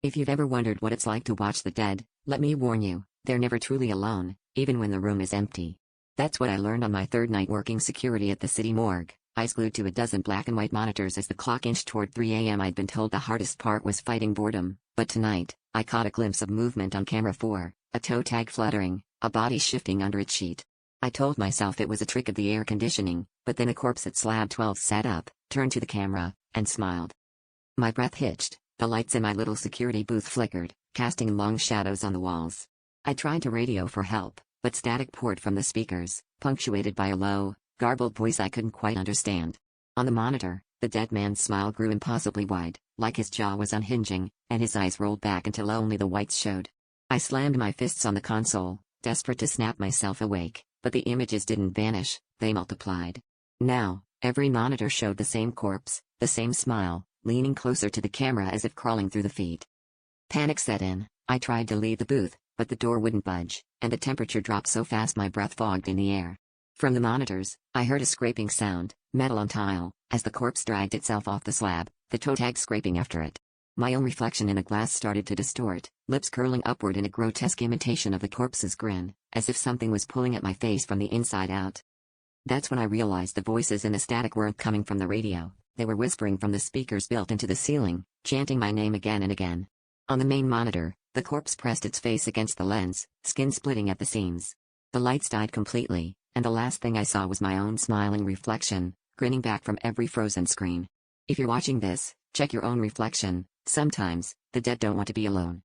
If you've ever wondered what it's like to watch the dead, let me warn you, they're never truly alone, even when the room is empty. That's what I learned on my third night working security at the city morgue, eyes glued to a dozen black and white monitors as the clock inched toward 3 a.m. I'd been told the hardest part was fighting boredom, but tonight, I caught a glimpse of movement on camera 4, a toe tag fluttering, a body shifting under its sheet. I told myself it was a trick of the air conditioning, but then a corpse at slab 12 sat up, turned to the camera, and smiled. My breath hitched, the lights in my little security booth flickered, casting long shadows on the walls. I tried to radio for help, but static poured from the speakers, punctuated by a low, garbled voice I couldn't quite understand. On the monitor, the dead man's smile grew impossibly wide, like his jaw was unhinging, and his eyes rolled back until only the whites showed. I slammed my fists on the console, desperate to snap myself awake, but the images didn't vanish, they multiplied. Now, every monitor showed the same corpse, the same smile, leaning closer to the camera as if crawling through the feet. Panic set in. I tried to leave the booth, but the door wouldn't budge, and the temperature dropped so fast my breath fogged in the air. From the monitors, I heard a scraping sound, metal on tile, as the corpse dragged itself off the slab, the toe tag scraping after it. My own reflection in a glass started to distort, lips curling upward in a grotesque imitation of the corpse's grin, as if something was pulling at my face from the inside out. That's when I realized the voices in the static weren't coming from the radio, they were whispering from the speakers built into the ceiling, chanting my name again and again. On the main monitor, the corpse pressed its face against the lens, skin splitting at the seams. The lights died completely, and the last thing I saw was my own smiling reflection, grinning back from every frozen screen. If you're watching this, check your own reflection. Sometimes, the dead don't want to be alone.